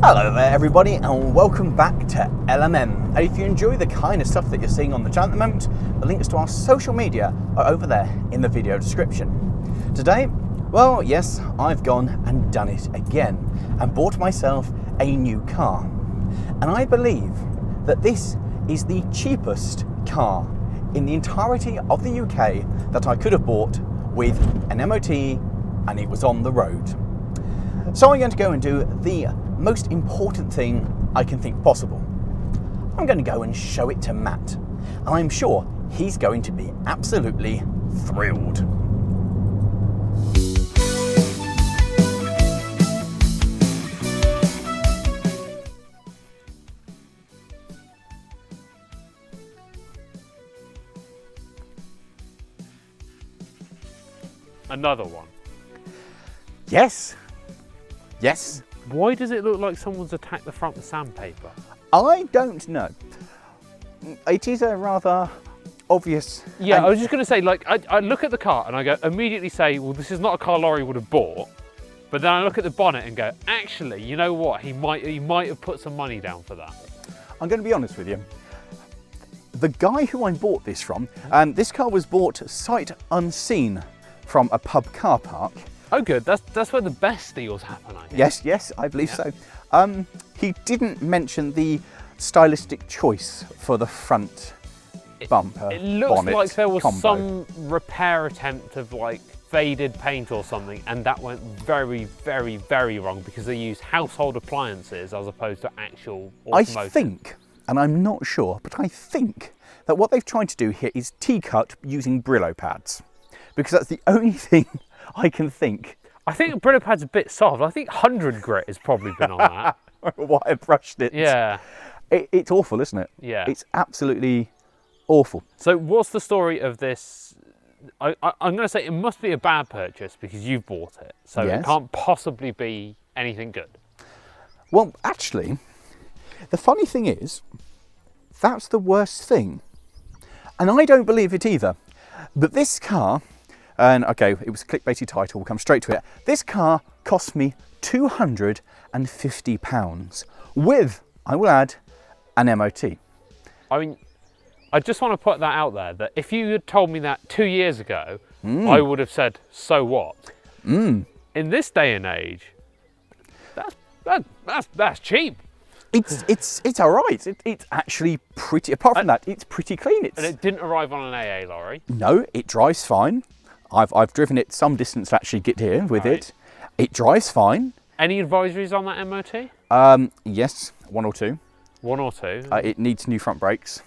Hello there everybody and welcome back to LMM. And if you enjoy the kind of stuff that you're seeing on the channel at the moment, the links to our social media are over there in the video description. Today, well yes, I've gone and done it again and bought myself a new car. And I believe that this is the cheapest car in the entirety of the UK that I could have bought with an MOT and it was on the road. So I'm going to go and do the most important thing I can think possible. I'm going to go and show it to Matt, and I'm sure he's going to be absolutely thrilled. Another one. Yes. Yes. Why does it look like someone's attacked the front with sandpaper? I don't know. It is a rather obvious... Yeah, I was just going to say, like, I look at the car and I go immediately say, well, this is not a car Lawrie would have bought. But then I look at the bonnet and go, actually, you know what? He might have put some money down for that. I'm going to be honest with you. The guy who I bought this from, this car was bought sight unseen from a pub car park. Oh, good. That's where the best deals happen, I think. Yes, I believe so. He didn't mention the stylistic choice for the front bumper. It looks bonnet like there was combo. some repair attempt of like faded paint or something, and that went very, very, very wrong because they used household appliances as opposed to actual automotive. I think, and I'm not sure, but I think that what they've tried to do here is T-cut using Brillo pads, because that's the only thing I can think. I think Brillo pad's a bit soft. I think 100 grit has probably been on that. Wire brushed it. Yeah. It's awful, isn't it? Yeah. It's absolutely awful. So what's the story of this? I'm going to say it must be a bad purchase because you've bought it. So Yes. It can't possibly be anything good. Well, actually, the funny thing is, that's the worst thing. And I don't believe it either. But this car... And okay, it was a clickbaity title, we'll come straight to it. This car cost me £250 with, I will add, an MOT. I mean, I just want to put that out there, that if you had told me that 2 years ago, I would have said, so what? In this day and age, that's cheap. It's all right. It's actually pretty, apart from that, it's pretty clean. And it didn't arrive on an AA lorry. No, it drives fine. I've driven it some distance to actually get here with it. It drives fine. Any advisories on that MOT? Yes, one or two. One or two. It needs new front brakes.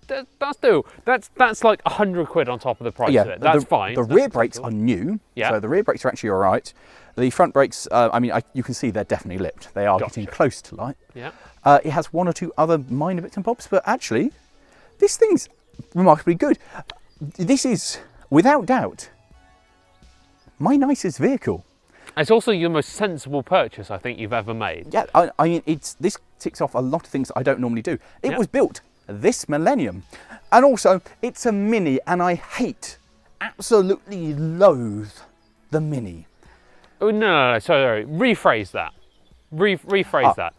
That's like 100 quid on top of the price of it. That's fine. The rear brakes are new, so the rear brakes are actually all right. The front brakes, I mean, you can see they're definitely lipped. They are getting close to light. Yeah. It has one or two other minor bits and bobs, but actually, this thing's remarkably good. This is, without doubt, my nicest vehicle. It's also your most sensible purchase I think you've ever made. Yeah, I mean, this ticks off a lot of things that I don't normally do. It was built this millennium. And also, it's a Mini, and I absolutely loathe the Mini. Oh, no, sorry, rephrase that. Rephrase that.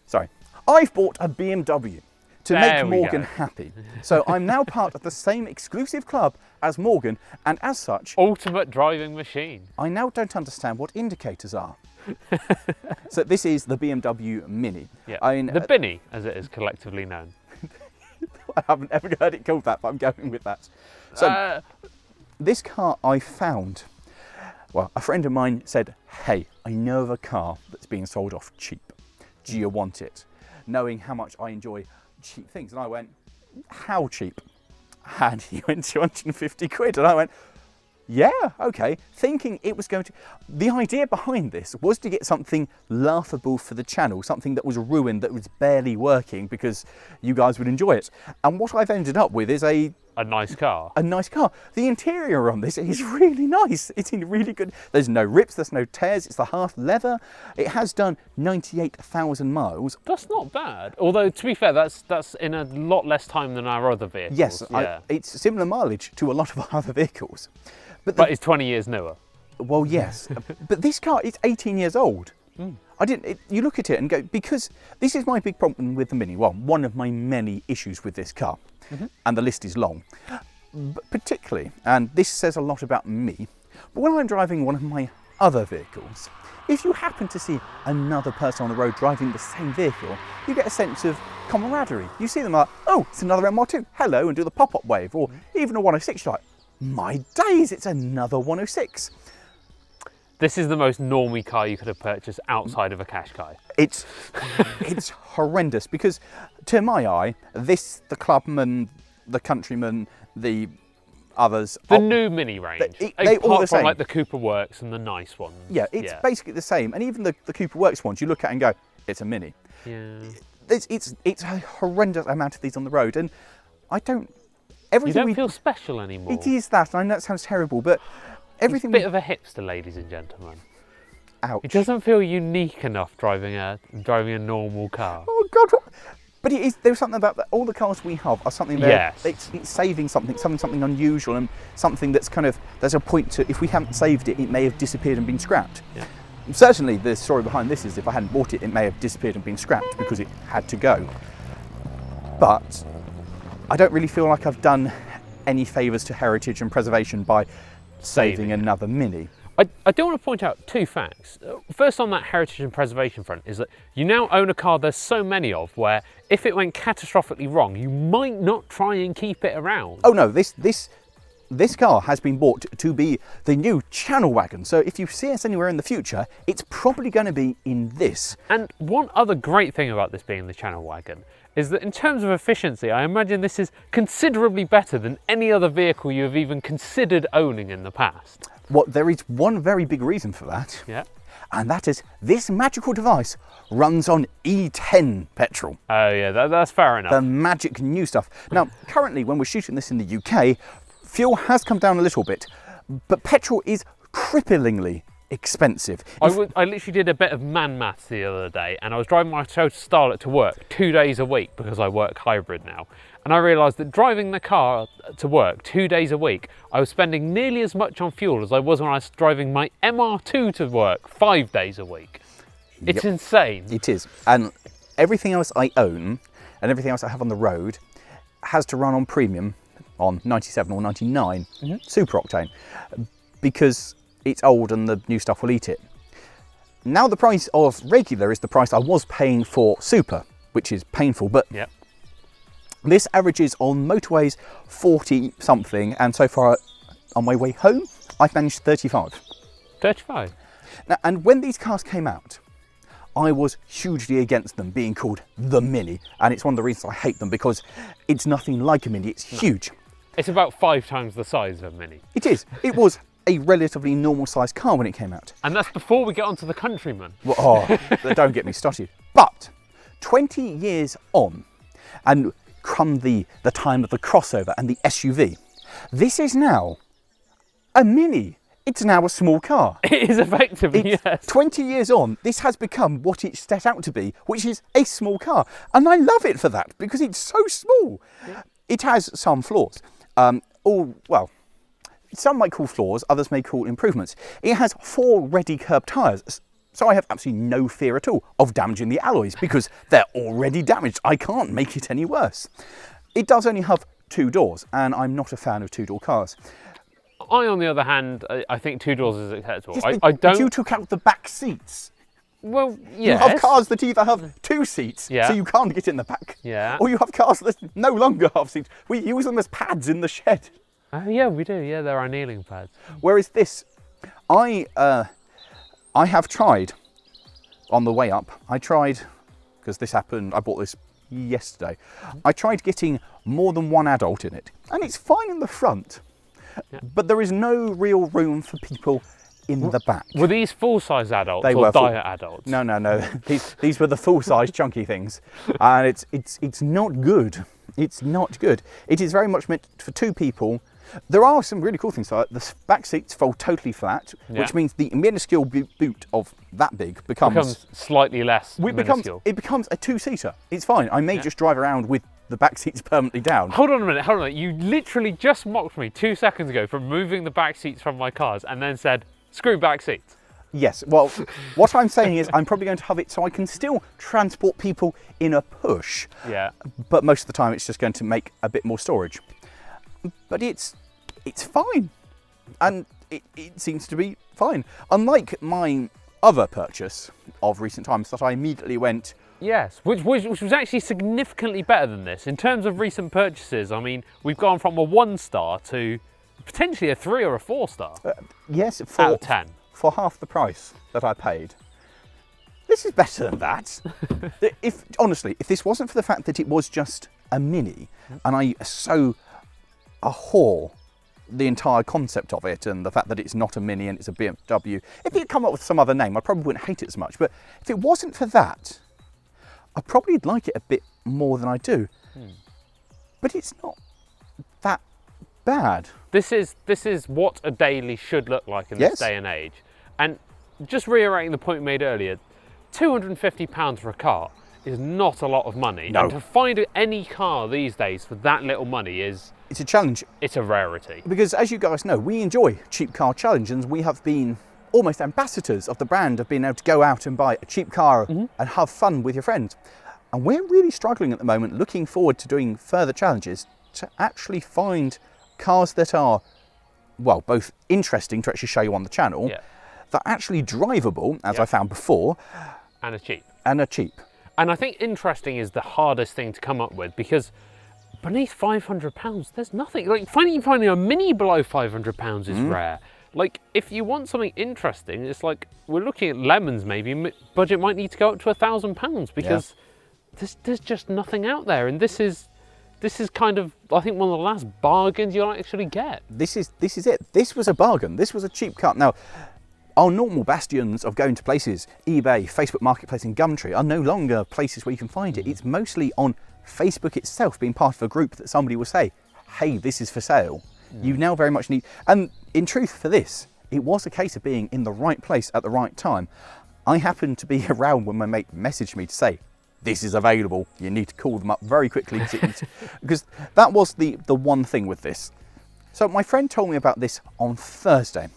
Sorry. I've bought a BMW to make Morgan happy. So I'm now part of the same exclusive club as Morgan, and as such... Ultimate driving machine. I now don't understand what indicators are. So this is the BMW Mini. Yeah. I mean, the Binny, as it is collectively known. I haven't ever heard it called that, but I'm going with that. So this car I found... Well, a friend of mine said, hey, I know of a car that's being sold off cheap. Do you want it? Knowing how much I enjoy cheap things. And I went, how cheap? And he went 250 quid. And I went, yeah, okay. Thinking it was going to... The idea behind this was to get something laughable for the channel, something that was ruined, that was barely working because you guys would enjoy it. And what I've ended up with is a nice car. A nice car. The interior on this is really nice. It's in really good... There's no rips, there's no tears. It's the half leather. It has done 98,000 miles. That's not bad. Although, to be fair, that's in a lot less time than our other vehicles. Yes, yeah. It's similar mileage to a lot of our other vehicles. But it's 20 years newer. Well, yes. But this car is 18 years old. I didn't. You look at it and go, because this is my big problem with the Mini. Well, one of my many issues with this car, and the list is long. But particularly, and this says a lot about me, but when I'm driving one of my other vehicles, if you happen to see another person on the road driving the same vehicle, you get a sense of camaraderie. You see them like, oh, it's another MR2, hello, and do the pop-up wave, or even a 106, you're like, my days, it's another 106. This is the most normie car you could have purchased outside of a Qashqai. It's horrendous, because to my eye, the Clubman, the Countryman, the others... The new Mini range. They all the apart from same. like the Cooper Works and the nice ones. Yeah, it's basically the same. And even the Cooper Works ones, you look at and go, it's a Mini. Yeah. It's a horrendous amount of these on the road, and I don't... You don't feel special anymore. It is that, I know that sounds terrible, but everything... It's a bit of a hipster, ladies and gentlemen. Ouch. It doesn't feel unique enough driving a normal car. Oh God! But it is. There's something about that. All the cars we have are something that Yes. it's saving something unusual, and something that's kind of, there's a point to, if we hadn't saved it, it may have disappeared and been scrapped. Yeah. Certainly, the story behind this is if I hadn't bought it, it may have disappeared and been scrapped because it had to go. But I don't really feel like I've done any favours to heritage and preservation by saving another Mini. I do want to point out two facts. First, on that heritage and preservation front, is that you now own a car there's so many of where if it went catastrophically wrong, you might not try and keep it around. Oh no, this car has been bought to be the new channel wagon. So if you see us anywhere in the future, it's probably going to be in this. And one other great thing about this being the channel wagon is that in terms of efficiency, I imagine this is considerably better than any other vehicle you have even considered owning in the past. Well, there is one very big reason for that. Yeah. And that is this magical device runs on E10 petrol. Oh yeah, that's fair enough. The magic new stuff. Now, currently when we're shooting this in the UK, fuel has come down a little bit, but petrol is cripplingly expensive. I literally did a bit of man maths the other day, and I was driving my Toyota Starlet to work 2 days a week because I work hybrid now. And I realised that driving the car to work 2 days a week, I was spending nearly as much on fuel as I was when I was driving my MR2 to work 5 days a week. It's insane. It is. And everything else I own and everything else I have on the road has to run on premium, on 97 or 99 super octane, because it's old and the new stuff will eat it. Now the price of regular is the price I was paying for super, which is painful, but this averages on motorways 40 something, and so far on my way home I've managed 35. 35? Now, and when these cars came out, I was hugely against them being called the Mini, and it's one of the reasons I hate them, because it's nothing like a Mini, it's huge. It's about 5 times the size of a Mini. It is. It was a relatively normal sized car when it came out. And that's before we get onto the Countryman. Well, oh, don't get me started. But 20 years on, and come the time of the crossover and the SUV, this is now a Mini. It's now a small car. It is effectively, yes. 20 years on, this has become what it's set out to be, which is a small car. And I love it for that, because it's so small. Yeah. It has some flaws. Well, some might call flaws, others may call improvements. It has 4 ready curb tyres, so I have absolutely no fear at all of damaging the alloys, because they're already damaged. I can't make it any worse. It does only have 2 doors, and I'm not a fan of 2-door cars. I, on the other hand, I think 2 doors is acceptable. Yes, I don't. But you took out the back seats. Well, yes. You have cars that either have 2 seats, so you can't get in the back. Yeah. Or you have cars that no longer have seats. We use them as pads in the shed. Oh yeah, we do. Yeah, there are kneeling pads. Whereas this, I have tried on the way up. I tried, because this happened. I bought this yesterday. I tried getting more than 1 adult in it, and it's fine in the front. Yeah. But there is no real room for people in the back. Were these full-size adults or diet adults? No. these were the full-size chunky things, and it's not good. It's not good. It is very much meant for 2 people. There are some really cool things. Like the back seats fold totally flat, which means the minuscule boot of that big becomes slightly less minuscule. It becomes a 2-seater. It's fine. I may just drive around with the back seats permanently down. Hold on a minute. You literally just mocked me 2 seconds ago for moving the back seats from my cars and then said, screw back seats. Yes, well, what I'm saying is I'm probably going to have it so I can still transport people in a push. Yeah. But most of the time it's just going to make a bit more storage. But it's fine. And it seems to be fine. Unlike my other purchase of recent times that I immediately went... Yes, which was actually significantly better than this. In terms of recent purchases, I mean, we've gone from a 1-star to potentially a 3 or a 4-star. Yes, out of 10. For half the price that I paid. This is better than that. Honestly, if this wasn't for the fact that it was just a Mini, and I so abhor the entire concept of it and the fact that it's not a Mini and it's a BMW, if it had come up with some other name, I probably wouldn't hate it as much. But if it wasn't for that, I probably like it a bit more than I do. But it's not that bad. This is what a daily should look like in this day and age. And just reiterating the point we made earlier, £250 for a car is not a lot of money. No. And to find any car these days for that little money it's a challenge. It's a rarity. Because as you guys know, we enjoy Cheap Car Challenge, and we have been almost ambassadors of the brand of being able to go out and buy a cheap car and have fun with your friends. And we're really struggling at the moment, looking forward to doing further challenges to actually find cars that are, well, both interesting to actually show you on the channel, that are actually drivable, as I found before, and are cheap. And I think interesting is the hardest thing to come up with, because beneath £500, there's nothing. Like finding a Mini below £500 is rare. Like, if you want something interesting, it's like we're looking at lemons. Maybe budget might need to go up to £1,000 because there's just nothing out there, and this is kind of, I think, one of the last bargains you'll actually get. This is it. This was a bargain. This was a cheap car. Now, our normal bastions of going to places, eBay, Facebook Marketplace and Gumtree, are no longer places where you can find it. It's mostly on Facebook itself, being part of a group that somebody will say, hey, this is for sale. You now very much need... And in truth, for this, it was a case of being in the right place at the right time. I happened to be around when my mate messaged me to say, this is available. You need to call them up very quickly because that was the one thing with this. So my friend told me about this on Thursday,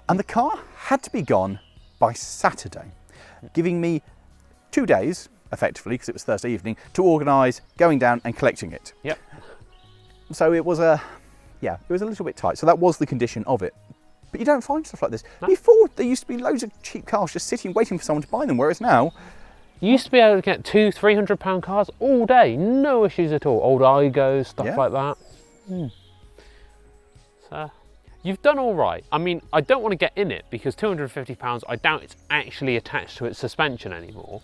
and the car had to be gone by Saturday, giving me 2 days, effectively, because it was Thursday evening, to organise going down and collecting it. Yep. So it was a little bit tight. So that was the condition of it. But you don't find stuff like this. No. Before, there used to be loads of cheap cars just sitting waiting for someone to buy them, whereas now... You used to be able to get £200-300 cars all day, no issues at all. Old Igos, stuff like that. So, you've done all right. I mean, I don't want to get in it because £250, I doubt it's actually attached to its suspension anymore.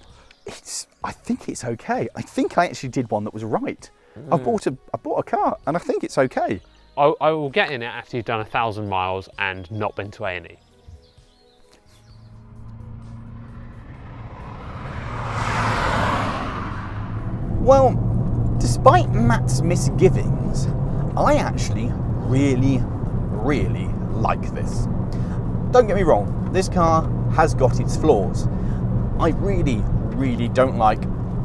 I think it's okay. I think I actually did one that was right. I bought a car and I think it's okay. I will get in it after you've done 1,000 miles and not been to A&E. Well, despite Matt's misgivings, I actually really like this. Don't get me wrong, this car has got its flaws. I really don't like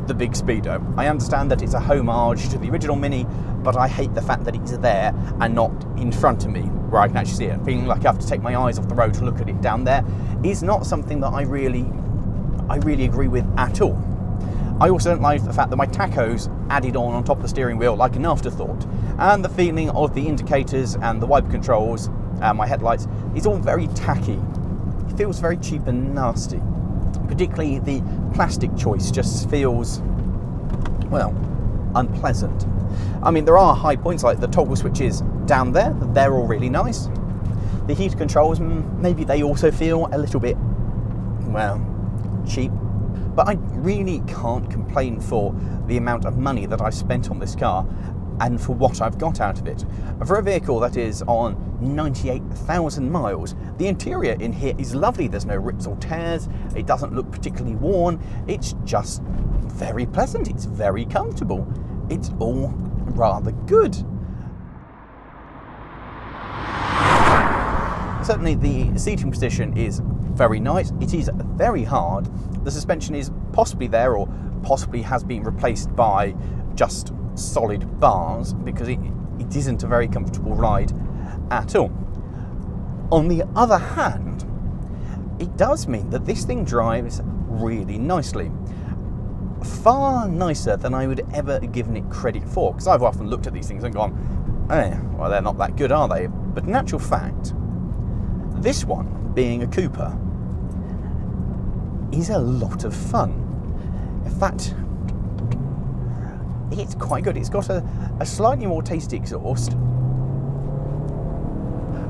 the big speedo. I understand that it's a homage to the original Mini, but I hate the fact that it's there and not in front of me where I can actually see it. Feeling like I have to take my eyes off the road to look at it down there is not something that I really agree with at all. I also don't like the fact that my tachos added on top of the steering wheel like an afterthought, and the feeling of the indicators and the wiper controls and my headlights is all very tacky. It feels very cheap and nasty. Particularly the plastic choice just feels, well, unpleasant. I mean, there are high points like the toggle switches down there, they're all really nice. The heater controls, maybe they also feel a little bit, well, cheap. But I really can't complain for the amount of money that I spent on this car and for what I've got out of it. For a vehicle that is on 98,000 miles, the interior in here is lovely. There's no rips or tears. It doesn't look particularly worn. It's just very pleasant. It's very comfortable. It's all rather good. Certainly the seating position is very nice. It is very hard. The suspension is possibly there or possibly has been replaced by just solid bars because it isn't a very comfortable ride at all. On the other hand, it does mean that this thing drives really nicely. Far nicer than I would ever have given it credit for, because I've often looked at these things and gone, well, they're not that good, are they? But in actual fact, this one, being a Cooper, is a lot of fun. In fact, it's quite good. It's got a slightly more tasty exhaust,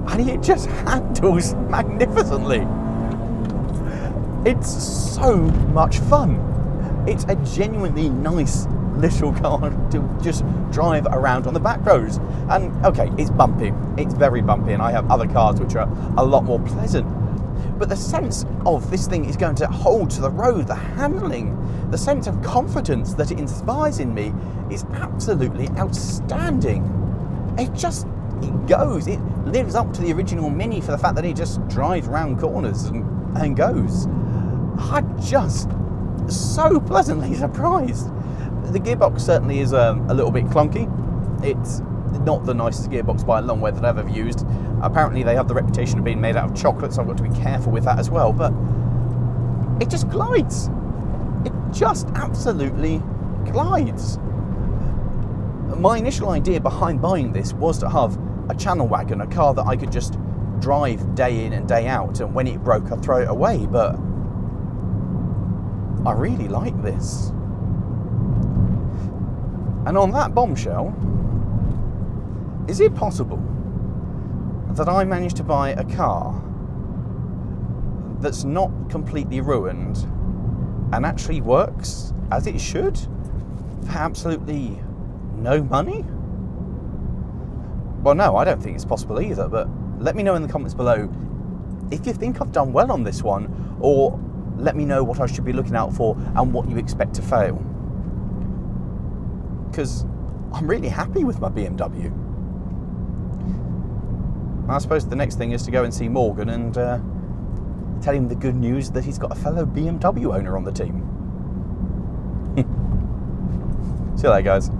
and it just handles magnificently. It's so much fun. It's a genuinely nice little car to just drive around on the back roads. And okay, it's bumpy. It's very bumpy, and I have other cars which are a lot more pleasant. But the sense of this thing is going to hold to the road, the handling, the sense of confidence that it inspires in me is absolutely outstanding. It goes. It lives up to the original Mini for the fact that it just drives round corners and goes. I'm just so pleasantly surprised. The gearbox certainly is a little bit clunky. It's not the nicest gearbox by a long way that I've ever used. Apparently they have the reputation of being made out of chocolate, so I've got to be careful with that as well, but it just glides. It just absolutely glides. My initial idea behind buying this was to have a channel wagon, a car that I could just drive day in and day out, and when it broke I'd throw it away, but I really like this. And on that bombshell, is it possible that I managed to buy a car that's not completely ruined and actually works as it should for absolutely no money? Well, no, I don't think it's possible either, but let me know in the comments below if you think I've done well on this one, or let me know what I should be looking out for and what you expect to fail. Because I'm really happy with my BMW. I suppose the next thing is to go and see Morgan and tell him the good news that he's got a fellow BMW owner on the team. See you later, guys.